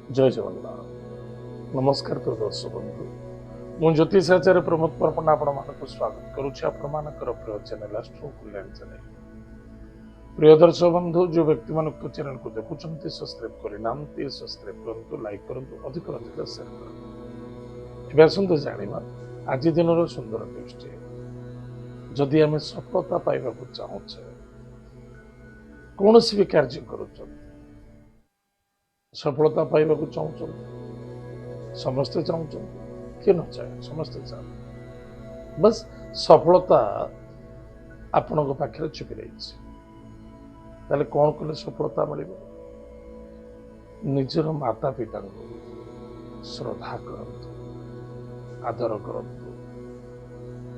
जय जगन्नाथ नमस्कार प्रिय दर्शक बंधु मु ज्योतिष आचार्य प्रमोद परपना आपण स्वागत करुच्ची आपणकर प्रिय चैनल एस्ट्रो कल्याण चैनल प्रिय दर्शक बंधु जो व्यक्ति मान चैनल को देखुं सब्सक्राइब करना सब्सक्राइब करूँ लाइक करूँ अधिक अधिक शेयर करूँ आसतु जाना आज दिन सुंदर टिप्स जदि आम सफलता पाइबा चाहूचे कौन भी कार्य करुँ सफलता पाइबा चाहूँ समस्ते चाहूँ किए न चाहे समस्ते चाहते बस सफलता आपण पाखे छुपी रही कौन कले सफलता मिल निजर माता पिता को श्रद्धा करतु आदर करतु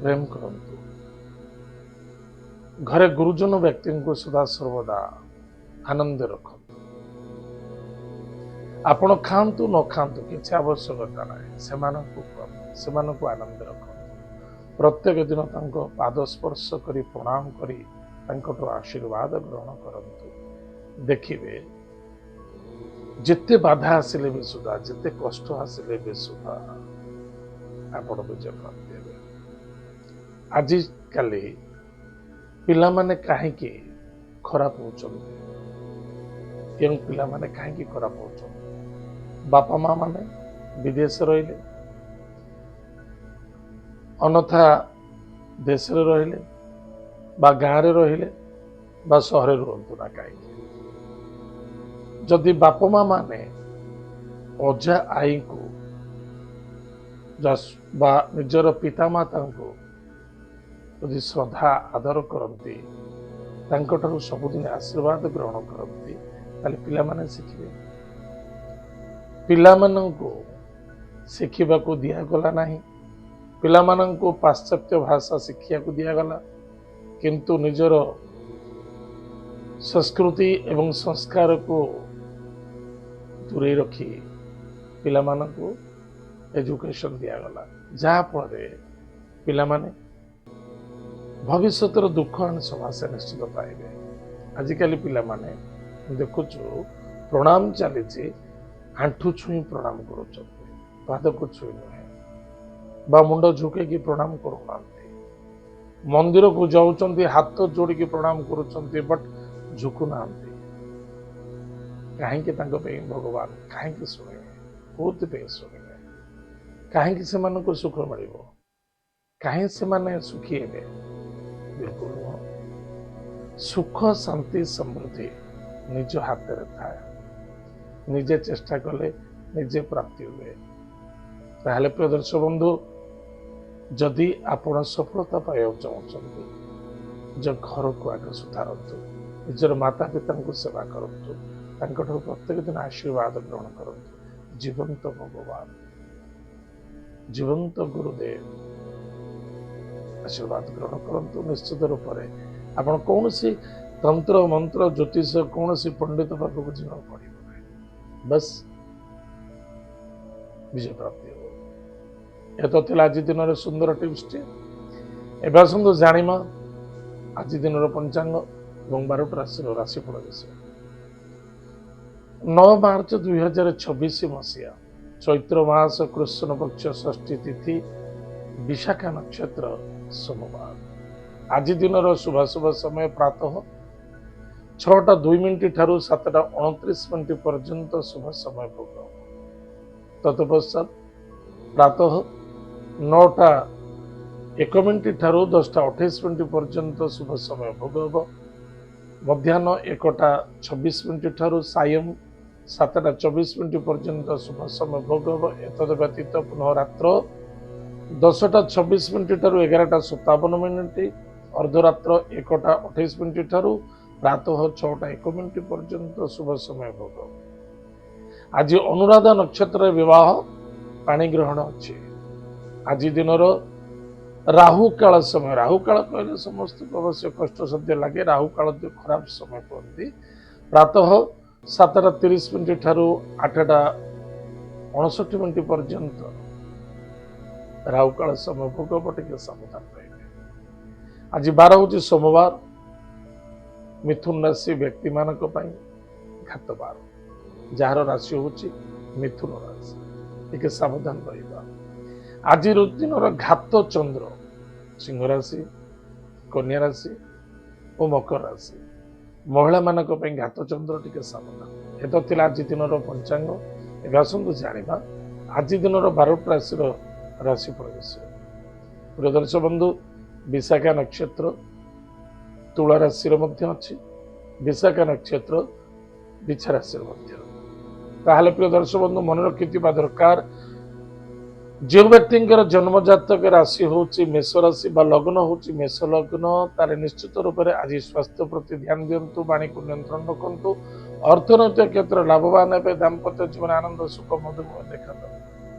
प्रेम करतु घरे गुरुजन व्यक्ति को सदा सर्वदा आनंद रखु आपण खातु न खातु किसी आवश्यकता ना से आनंद रख प्रत्येक दिन पाद स्पर्श कर प्रणाम कर आशीर्वाद ग्रहण करंतु देखिए जिते बाधा आसिले भी सुधा जिते कष्ट आसिले भी सुधा आपण विजय प्राप्ति हेबे आज काली पिला माने काहे की खराब होचंती यंग पिला माने काहे की खराब होचंती बापा माँ माने विदेश रहिले अन्यथा देश रहिले बा गाँव रे रहिले बा सहर रुहतु ना कहीं जदि बापा माँ माने अजा आई को बा निजर पिता माता को यदि श्रद्धा आदर करती सबुदिन आशीर्वाद ग्रहण करती ताले पिला माने शिखिबे पिलामानंको शिखिबा को दियागला नहीं पिलामानंको पाश्चात्य भाषा शिक्षा को दियागला किंतु निजर संस्कृति एवं संस्कार को दूरे रखी पिलामानंको एजुकेशन दियागला जहाँ फल पिलामाने भविष्य दुख आने समस्या निश्चित पाइबे आजिकल पिलामाने देखुचु प्रणाम चली आंठू छुई प्रणाम कर पाद को छुई नुहे मुंड झुके प्रणाम करूना मंदिर को जाऊँ हाथ जोड़ की प्रणाम करुँच बट झुकुना कहीं भगवान कहीं शुणे कौन शुणे कहीं से सुख मिल कहीं से सुखी हे बिल्कुल नुह सुख शांति समृद्धि निज हाथ में थाए निजे चेष्टा कले निजे प्राप्ति हुए ताहले प्रिय दर्शक बंधु जदि आपण सफलता पाइबा चाहूँ जो घर को आगे सुधारतु निजर माता पिता को सेवा करतु प्रत्येक दिन आशीर्वाद ग्रहण करतु जीवंत भगवान जीवंत गुरुदेव आशीर्वाद ग्रहण करतु निश्चित रूप से आपण कौन सी तंत्र मंत्र ज्योतिष कौन सी पंडित पाखक जीवा पड़े बस विजय प्राप्ति हो तो थिला आज दिन सुंदर टिप्स टी एबे आसंतु जानिमा आज दिन पंचांग और 12 राशि राशिफल विषय 9 मार्च 2026 मसीहा चैत्र मास कृष्ण पक्ष षष्ठी तिथि विशाखा नक्षत्र सोमवार आज दिन शुभ शुभ समय प्रातः 6टा 2 मिनिट ठारू 7टा 29 मिनिट पर्यंत शुभ समय भोग तत्पश्चात प्रातः 9टा 1 मिनिट ठारू 10टा 28 मिनिट पर्यंत शुभ समय भोग हम मध्याह्न 1टा 26 मिनिट ठारू सायं 7टा 24 मिनिट पर्यंत शुभ समय भोग हम एतद व्यतीत पुनः रात्र 10टा 26 मिनिट ठारू 11टा 57 मिनिट अर्धरात्र 1टा 28 मिनिट ठारू प्रातः 6टा 1 मिनिट पर्यंत शुभ समय भोग आज अनुराधा नक्षत्र विवाह पाणी ग्रहण अच्छे आज दिन राहु काल समय राहु काल कहले समस्त अवश्य कष्ट सद्य लगे राहु काल खराब समय कहते प्रातः 7टा 30 मिनिट ठारू 8टा 59 मिनिट पर्यंत राहु काल समय भोग टे सावधान रहे आज 12 हूँ सोमवार मिथुन राशि व्यक्ति मानक घात बार जार राशि हूँ ମିଥୁନ ରାଶି ଟିକେ ସାବଧାନ ରହିବା। ଆଜିର ଦିନର ଘାତ ଚନ୍ଦ୍ର ସିଂହ ରାଶି, କନ୍ୟା ରାଶି ଓ ମକର ରାଶି ମହିଳାମାନଙ୍କ ପାଇଁ ଘାତ ଚନ୍ଦ୍ର ଟିକେ ସାବଧାନ। ଏତ ଥିଲା ଆଜି ଦିନର ପଞ୍ଚାଙ୍ଗ। ଏବେ ଆସନ୍ତୁ ଜାଣିବା ଆଜି ଦିନର 12ଟି ରାଶିର ରାଶିଫଳ ବିଷୟ। ପ୍ରିୟ ଦର୍ଶକ ବନ୍ଧୁ, ବିଶାଖା ନକ୍ଷତ୍ର ତୁଳା ରାଶିର ମଧ୍ୟ ଅଛି, ବିଶାଖା ନକ୍ଷତ୍ର ବିଛା ରାଶିର ମଧ୍ୟ। ତାହେଲେ ପ୍ରିୟ ଦର୍ଶକ ବନ୍ଧୁ, ମନେ ରଖିଥିବା ଦରକାର ଯେଉଁ ବ୍ୟକ୍ତିଙ୍କର ଜନ୍ମ ଜାତକ ରାଶି ହେଉଛି ମେଷ ରାଶି ବା ଲଗ୍ନ ହେଉଛି ମେଷ ଲଗ୍ନ, ତାହେଲେ ନିଶ୍ଚିତ ରୂପରେ ଆଜି ସ୍ୱାସ୍ଥ୍ୟ ପ୍ରତି ଧ୍ୟାନ ଦିଅନ୍ତୁ, ବାଣୀକୁ ନିୟନ୍ତ୍ରଣ ରଖନ୍ତୁ, ଅର୍ଥନୈତିକ କ୍ଷେତ୍ରରେ ଲାଭବାନ ହେବେ, ଦାମ୍ପତ୍ୟ ଜୀବନ ଆନନ୍ଦ ସୁଖ ମଧୁମୟ ଦେଖାଦେବ।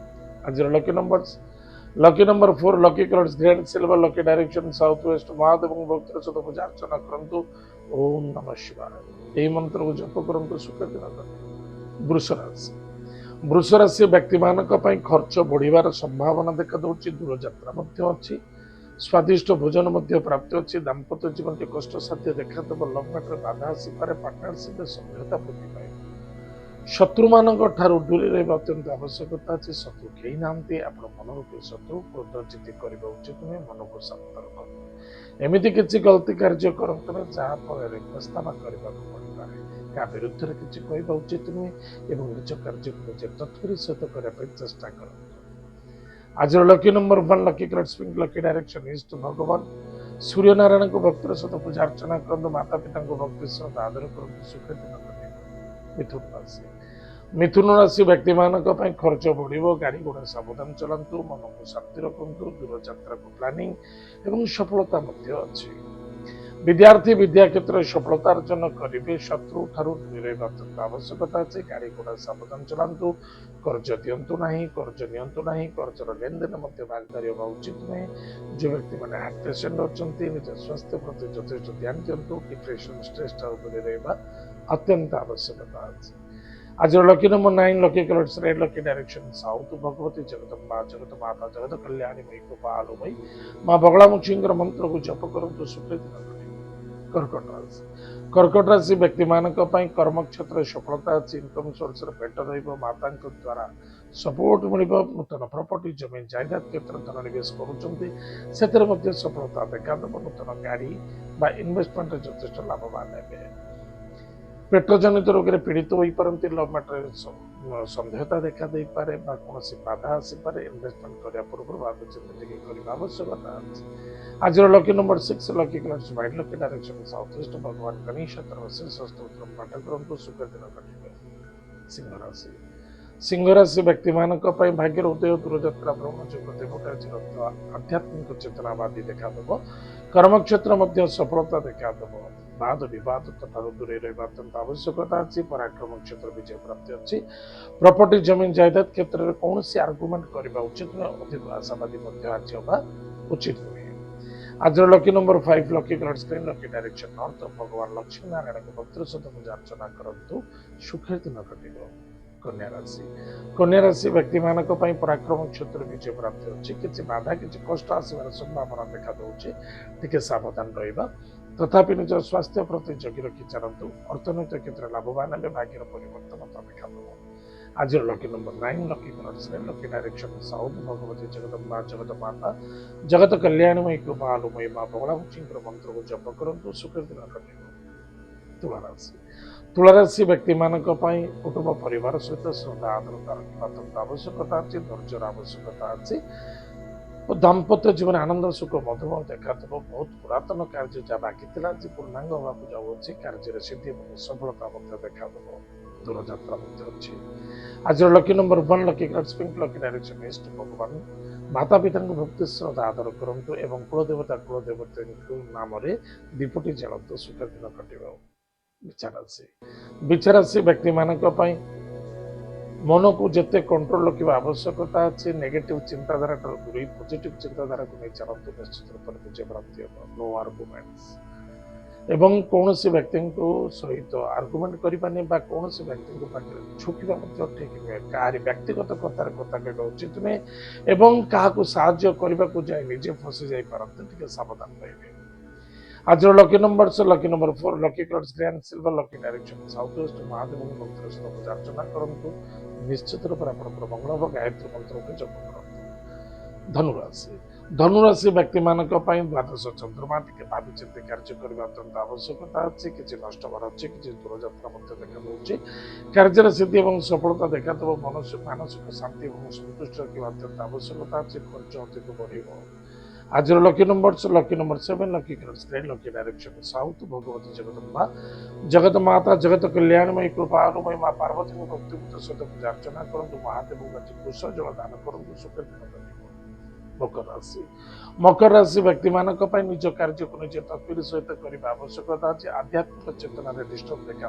ଆଜିର lucky number 4, lucky colours grey silver, lucky direction south west. ମହାଦେବଙ୍କ ଭକ୍ତିର ସହିତ ପୂଜା ଅର୍ଚ୍ଚନା କରନ୍ତୁ। ଓମ୍ ନମଃ ଶିବାୟ ଏହି ମନ୍ତ୍ରକୁ ଜପ କରନ୍ତୁ, ସୁଖ ଦିନ କରିବେ। ବୃଷ ରାଶି, ବୃଷ ରାଶି ବ୍ୟକ୍ତିମାନଙ୍କ ପାଇଁ ଖର୍ଚ୍ଚ ବଢିବାର ସମ୍ଭାବନା ଦେଖାଦେଉଛି, ଦୂରଯାତ୍ରା ମଧ୍ୟ ଅଛି, ସ୍ୱାଦିଷ୍ଟ ଭୋଜନ ମଧ୍ୟ ପ୍ରାପ୍ତି ଅଛି, ଦାମ୍ପତ୍ୟ ଜୀବନଟି କଷ୍ଟସାଧ୍ୟ ଦେଖାଦେବ, ଲଭ୍ ମ୍ୟାଟରେ ବାଧା ଆସିପାରେ, ପାର୍ଟନରସିପରେ ସଭ୍ୟତା ବୃଦ୍ଧି ପାଇବ। ଶତ୍ରୁମାନଙ୍କ ଠାରୁ ଦୂରେଇ ରହିବା ଅତ୍ୟନ୍ତ ଆବଶ୍ୟକତା ଅଛି। ଶତ୍ରୁ କେହି ନାହାନ୍ତି, ଆପଣ ମନରୁ କେହି ଶତ୍ରୁ କ୍ରୋଧ ଜିତି କରିବା ଉଚିତ ନୁହେଁ, ମନକୁ ଶାନ୍ତ ରଖନ୍ତୁ। ଏମିତି କିଛି ଗଲତି କାର୍ଯ୍ୟ କରନ୍ତୁନି ଯାହା ଫଳରେ ପ୍ରସ୍ତାବ କରିବାକୁ ପଡ଼ିପାରେ। କାହା ବିରୁଦ୍ଧରେ କିଛି କହିବା ଉଚିତ ନୁହେଁ ଏବଂ ନିଜ କାର୍ଯ୍ୟକୁ ନିଜେ ତତ୍ପର ସହିତ କରିବା ପାଇଁ ଚେଷ୍ଟା କରନ୍ତୁ। ଆଜିର lucky number 1, lucky colours pink, lucky direction east. ଭଗବାନ ସୂର୍ଯ୍ୟନାରାୟଣଙ୍କୁ ଭକ୍ତିର ସହିତ ପୂଜା ଅର୍ଚ୍ଚନା କରନ୍ତୁ, ମାତା ପିତାଙ୍କୁ ଭକ୍ତି ସହିତ ଆଦର କରନ୍ତୁ, ସୁଖ ଦିନ କଟିବ। ମିଥୁନ ରାଶି, ମିଥୁନ ରାଶି ବ୍ୟକ୍ତିମାନଙ୍କ ପାଇଁ ଖର୍ଚ୍ଚ ବଢିବ, ଗାଡି ଘୋଡ଼ା ସାବଧାନ ଚଲାନ୍ତୁ, ମନକୁ ଶାନ୍ତି ରଖନ୍ତୁ, ଦୂରଯାତ୍ରାକୁ ପ୍ଲାନିଂ ଏବଂ ସଫଳତା ମଧ୍ୟ ଅଛି। ବିଦ୍ୟାର୍ଥୀ ବିଦ୍ୟା କ୍ଷେତ୍ରରେ ସଫଳତା ଅର୍ଜନ କରିବେ, ଶତ୍ରୁ ଠାରୁ ଦୂରେଇ ରହିବା ଅତ୍ୟନ୍ତ ଆବଶ୍ୟକତା ଅଛି। ଗାଡି ଘୋଡ଼ା ସାବଧାନ ଚଲାନ୍ତୁ, କର୍ଜ ଦିଅନ୍ତୁ ନାହିଁ, କର୍ଜ ନିଅନ୍ତୁ ନାହିଁ, କର୍ଜର ଲେନଦେନ ମଧ୍ୟ ଭାଗିଦାରୀ ହେବା ଉଚିତ ନୁହେଁ। ଯେଉଁ ବ୍ୟକ୍ତିମାନେ ହାର୍ଟ ପେସେଣ୍ଟ ଅଛନ୍ତି ନିଜ ସ୍ୱାସ୍ଥ୍ୟ ପ୍ରତି ଯଥେଷ୍ଟ ଧ୍ୟାନ ଦିଅନ୍ତୁ, ଡିପ୍ରେସନ ଷ୍ଟ୍ରେସ ଠାରୁ ଦୂରେଇ ରହିବା ଅତ୍ୟନ୍ତ ଆବଶ୍ୟକତା ଅଛି। ଆଜିର lucky number 9, lucky colours red, lucky direction south. ଭଗବତୀ ଜଗଦମ୍ବା, ଜଗତ ମାତା, ଜଗତ କଲ୍ୟାଣୀ ମୟୀ, କୃପାଳୁମୟୀ ମା ବଗଳାମୁଖୀଙ୍କର ମନ୍ତ୍ରକୁ ଜପ କରନ୍ତୁ, ସୁଖ ଦିନ କଟିବ। କର୍କଟ ରାଶି, କର୍କଟ ରାଶି ବ୍ୟକ୍ତିମାନଙ୍କ ପାଇଁ କର୍ମକ୍ଷେତ୍ରରେ ସଫଳତା ଅଛି, ଇନକମ ସୋର୍ସରେ ପେଟ ରହିବ, ମାତାଙ୍କ ଦ୍ୱାରା ସପୋର୍ଟ ମିଳିବ, ନୂତନ ପ୍ରପର୍ଟି ଜମି ଜାଇଦାଦ କ୍ଷେତ୍ରରେ ଧନ ନିବେଶ କରୁଛନ୍ତି ସେଥିରେ ମଧ୍ୟ ସଫଳତା ଦେଖାଦେବ, ନୂତନ ଗାଡି ବା ଇନଭେଷ୍ଟମେଣ୍ଟରେ ଯଥେଷ୍ଟ ଲାଭବାନ ହେବେ। ପେଟ ଜନିତ ରୋଗରେ ପୀଡ଼ିତ ହୋଇପାରନ୍ତି, ଲଭ୍ ମ୍ୟାଟରରେ ସନ୍ଦେହତା ଦେଖା ଦେଇପାରେ ବା କୌଣସି ବାଧା ଆସିପାରେ, ଇନଭେଷ୍ଟମେଣ୍ଟ କରିବା ପୂର୍ବରୁ ଭାବି ଚିନ୍ତା ଟିକେ କରିବା ଆବଶ୍ୟକତା ଅଛି। ଆଜିର lucky number 6, lucky colours white, lucky direction south east. ଭଗବାନ ଗଣେଶ ବିଶେଷ ସ୍ତୋତ୍ର ପାଠ କରନ୍ତୁ, ସୁଖ ଦିନ କଟିବ। ସିଂହ ରାଶି, ସିଂହ ରାଶି ବ୍ୟକ୍ତିମାନଙ୍କ ପାଇଁ ଭାଗ୍ୟର ଉଦୟ, ଦୂରଯାତ୍ରା ଭ୍ରମଣ ଯୋଗ ଦେବତା ଚିରନ୍ତ ଆଧ୍ୟାତ୍ମିକ ଚେତନାବାଦୀ ଦେଖାଦେବ, କର୍ମକ୍ଷେତ୍ର ମଧ୍ୟ ସଫଳତା ଦେଖାଦେବ, ବାଦ ବିବାଦ ଠାରୁ ଦୂରେଇ ରହିବା ଅତ୍ୟନ୍ତ ଆବଶ୍ୟକତା ଅଛି। ପରାକ୍ରମ କ୍ଷେତ୍ର ବିଜୟ ପ୍ରାପ୍ତି ଅଛି, ପ୍ରପର୍ଟି ଜମି ଜାଇଦାଦ କ୍ଷେତ୍ରରେ କୌଣସି ଆର୍ଗୁମେଣ୍ଟ କରିବା ଉଚିତ ନୁହେଁ, ଅଧିକ ଆଶାବାଦୀ ମଧ୍ୟ ଆଜି ହେବା ଉଚିତ ନୁହେଁ। ଆଜିର lucky number 5, lucky colours green, lucky direction north. ଭଗବାନ ଲକ୍ଷ୍ମୀ ନାରାୟଣଙ୍କ ଭକ୍ତିର ସହିତ ପୂଜା ଅର୍ଚ୍ଚନା କରନ୍ତୁ, ସୁଖରେ ଦିନ କଟିବ। କନ୍ୟା ରାଶି, କନ୍ୟା ରାଶି ବ୍ୟକ୍ତିମାନଙ୍କ ପାଇଁ ପରାକ୍ରମ କ୍ଷେତ୍ରରେ ବିଜୟ ପ୍ରାପ୍ତି ଅଛି, କିଛି ବାଧା କିଛି କଷ୍ଟ ଆସିବାର ସମ୍ଭାବନା ଦେଖାଦେଉଛି, ଟିକେ ସାବଧାନ ରହିବା। ତଥାପି ନିଜର ସ୍ୱାସ୍ଥ୍ୟ ପ୍ରତି ଜଗି ରଖି ଚାଲନ୍ତୁ, ଅର୍ଥନୈତିକ କ୍ଷେତ୍ରରେ ଲାଭବାନ ହେବେ, ଭାଗ୍ୟର ପରିବର୍ତ୍ତନତା ଦେଖାଦେବ। ଆଜିର lucky number 9, lucky colours red, lucky direction south. ଭଗବତୀ ଜଗଦମ୍ବା, ଜଗତ ମାତା, ଜଗତ କଲ୍ୟାଣମୟୀ, କୃପାଳୁମୟୀ ମା ବଗଳାମୁଖୀଙ୍କର ମନ୍ତ୍ରକୁ ଜପ କରନ୍ତୁ, ସୁଖ ଦିନ କଟିବ। ତୁଳା ରାଶି, ତୁଳା ରାଶି ବ୍ୟକ୍ତିମାନଙ୍କ ପାଇଁ କୁଟୁମ୍ବ ପରିବାର ସହିତ ଶ୍ରଦ୍ଧା ଆଦରତା ରଖିବା ଅତ୍ୟନ୍ତ ଆବଶ୍ୟକତା ଅଛି, ଧୈର୍ଯ୍ୟର ଆବଶ୍ୟକତା ଅଛି ଓ ଦାମ୍ପତ୍ୟ ଜୀବନ ଆନନ୍ଦ ସୁଖ ମଧୁମୟ ଦେଖାଦେବ। ବହୁତ ପୁରାତନ କାର୍ଯ୍ୟ ଯାହା ବାକି ଥିଲା ଆଜି ପୂର୍ଣ୍ଣାଙ୍ଗ ହେବାକୁ ଯାଉଅଛି, କାର୍ଯ୍ୟରେ ସିଦ୍ଧି ଏବଂ ସଫଳତା ମଧ୍ୟ ଦେଖାଦେବ, ଦୂରଯାତ୍ରା ମଧ୍ୟ ଅଛି। ଆଜିର lucky number 1, lucky colours pink, lucky direction east. ଭଗବାନ ମାତା ପିତାଙ୍କୁ ଭକ୍ତି ଶ୍ରଦ୍ଧା ଆଦର କରନ୍ତୁ ଏବଂ କୁଳଦେବତାଙ୍କ ନାମରେ ଦୀପଟି ଜାଳନ୍ତୁ, ସୁଖ ଦିନ କଟିବ। ବିଛା ରାଶି, ବିଛା ରାଶି ବ୍ୟକ୍ତିମାନଙ୍କ ପାଇଁ ମନକୁ ଯେତେ କଣ୍ଟ୍ରୋଲ ରଖିବା ଆବଶ୍ୟକତା ଅଛି, ନେଗେଟିଭ ଚିନ୍ତାଧାରା ଠାରୁ ଦୂରେଇ ପଜିଟିଭ ଚିନ୍ତାଧାରାକୁ ନେଇ ଚାଲନ୍ତୁ, ନିଶ୍ଚିତ ରୂପରେ ବିଜୟ ପ୍ରାପ୍ତି ହେବ। ନୋ ଆର୍ଗୁମେଣ୍ଟସ ଏବଂ କୌଣସି ବ୍ୟକ୍ତିଙ୍କୁ ସହିତ ଆର୍ଗୁମେଣ୍ଟ କରିବାନି ବା କୌଣସି ବ୍ୟକ୍ତିଙ୍କ ପାଖରେ ଝୁଁକିବା ମଧ୍ୟ ଠିକ ନୁହେଁ, କାହାରି ବ୍ୟକ୍ତିଗତ କଥାରେ କଥା କହିବା ଉଚିତ ନୁହେଁ ଏବଂ କାହାକୁ ସାହାଯ୍ୟ କରିବାକୁ ଯାଇ ନିଜେ ଫସି ଯାଇପାରନ୍ତି, ଟିକେ ସାବଧାନ ରହିବେ। आज lucky number 4 lucky colours green silver lucky direction south west Mahadev मंत्र सहित पूजा अर्चना करंतु निश्चित रूप से आपंकर मंगल हम गायत्री मंत्र को जप करंतु। धनुराशि व्यक्ति मानक द्वादश चंद्रमा टी भावी चिंत कार्य करने अत्यंत आवश्यकता अच्छी किसी नष्ट होवार अच्छी किसी दूरयात्रा देखा कार्य सिद्धि और सफलता देखा मानसिक शांति और संतुष्ट रखा अत्यंत आवश्यकता अच्छी खर्च अधिक बढ़ आज lucky number 7 lucky colours green lucky direction south Bhagwati जगत माता जगत कल्याणमयी कृपानुमयी माँ पार्वती को भक्तिपूत सहित पूजा अर्चना करंतु महादेव कुश जल दान करंतु सुख मकर राशि व्यक्ति मानक निज कार्य को निज तत्पर सहित करने आवश्यकता अच्छी आध्यात्मिक चेतना डिस्टर्ब देखा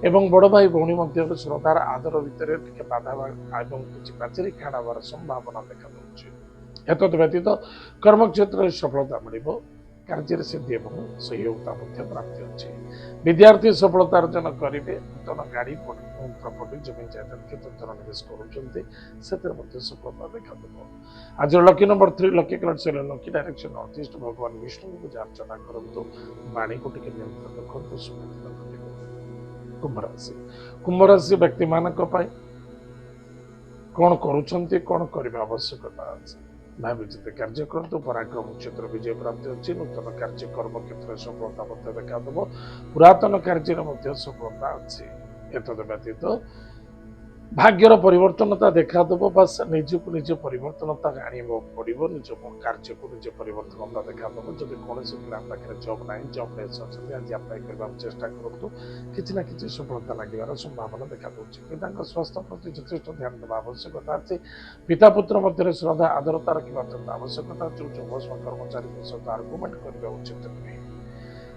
एवं बड़ भाई भौणी मध्य श्रद्धार आदर भितर बाधा किसी पाचेरी खाणार संभावना देखा एतद व्यतीत कर्मक्षेत्र सफलता मिल कार्य सिद्धि और सहयोगिता प्राप्ति अच्छी विद्यार्थी सफलता अर्जन करेंगे नूतन गाड़ी प्रॉपर्टी जमीन जायदाद क्षेत्र निवेश कर सफलता देखा आज lucky number 3 lucky colours lucky direction north east भगवान विष्णु को पूजा अर्चना करंतु वाणी को टिके नियंत्रण रखंतु कुंभ राशि व्यक्ति मानक कौन करुछंती कौन करबा आवश्यकता अछि भाविचित कार्य करंतु पराक्रम क्षेत्र विजय प्राप्ति अच्छी नूतन कार्य कर्म क्षेत्र सफलता देखा पुरातन कार्य सफलता अच्छी एतद व्यतीत भाग्यर परिवर्तनता देखा बस निजक निज परिवर्तनता आने पड़ो निज कार्य को निज परिवर्तनता देखा जब कौन पिला पाखे जब ना जब आज अप्लाई करने चेष्टा करूँ किसी ना कि सफलता लगे संभावना देखा पिता स्वास्थ्य प्रति यथेष ध्यान देवा आवश्यकता अच्छी पिता पुत्र मध्य श्रद्धा आदरता रखा अत्यंत आवश्यकता अच्छी कर्मचारी सहित आर्गुमेंट करने उचित नुहे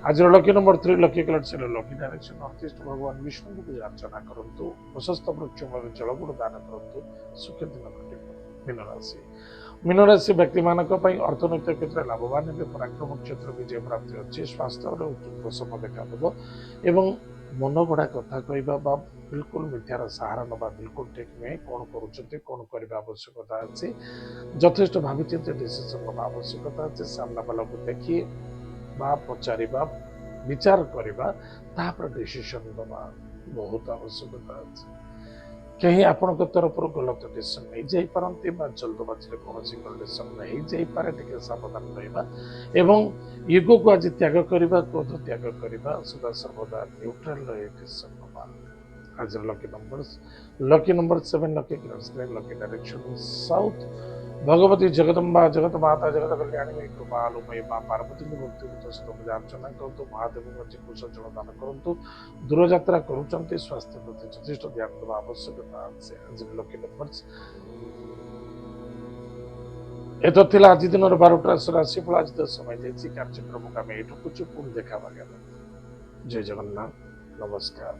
आज lucky number 3 lucky colours lucky direction north east भगवान विष्णु को पूजा अर्चना करंतु प्रशस्त वृक्ष जलगुड़ दान करंतु सुख दिन मीन राशि व्यक्ति मानक अर्थनैतिक क्षेत्र लाभवान हे पराक्रम क्षेत्र विजय प्राप्ति अच्छी स्वास्थ्य उपशम देखा एवं मन गढ़ा कथा कहवा बिल्कुल मिथ्यार सहारा नवा बिल्कुल ठीक नुहे कौन कौन करने आवश्यकता अच्छी यथेष भाविचिंत डिसीजन नवा आवश्यकता अच्छी सामना वाला को देखिए पचार विचार करवा डिसीजन दवा बहुत आवश्यकता अच्छे कहीं आपण तरफ गलत डिसीजन नहीं जापारती जल्दबाजी कौन डिसीजन नहीं जापे टे सावधान रहा एवं ईगो को आज त्याग करवा क्रोध त्याग करवा सदा सर्वदा न्यूट्रल डिसीजन दवा आज lucky number 7 lucky colours lucky direction south Bhagwati Jagdamba जगत माता जगत कल्याणी कृपालुमयी माँ पार्वती को भक्तिपूत सहित पूजा अर्चना करंतु महादेव कुश जल दान करंतु दूरयात्रा करुँच स्वास्थ्य प्रति यथेष ध्यान देवा आवश्यकता आज लकी नंबर्स एत आज दिन 12टा राशिफल आज समय कार्यक्रम को आम ये रखुचु पुणी देखा जय जगन्नाथ नमस्कार।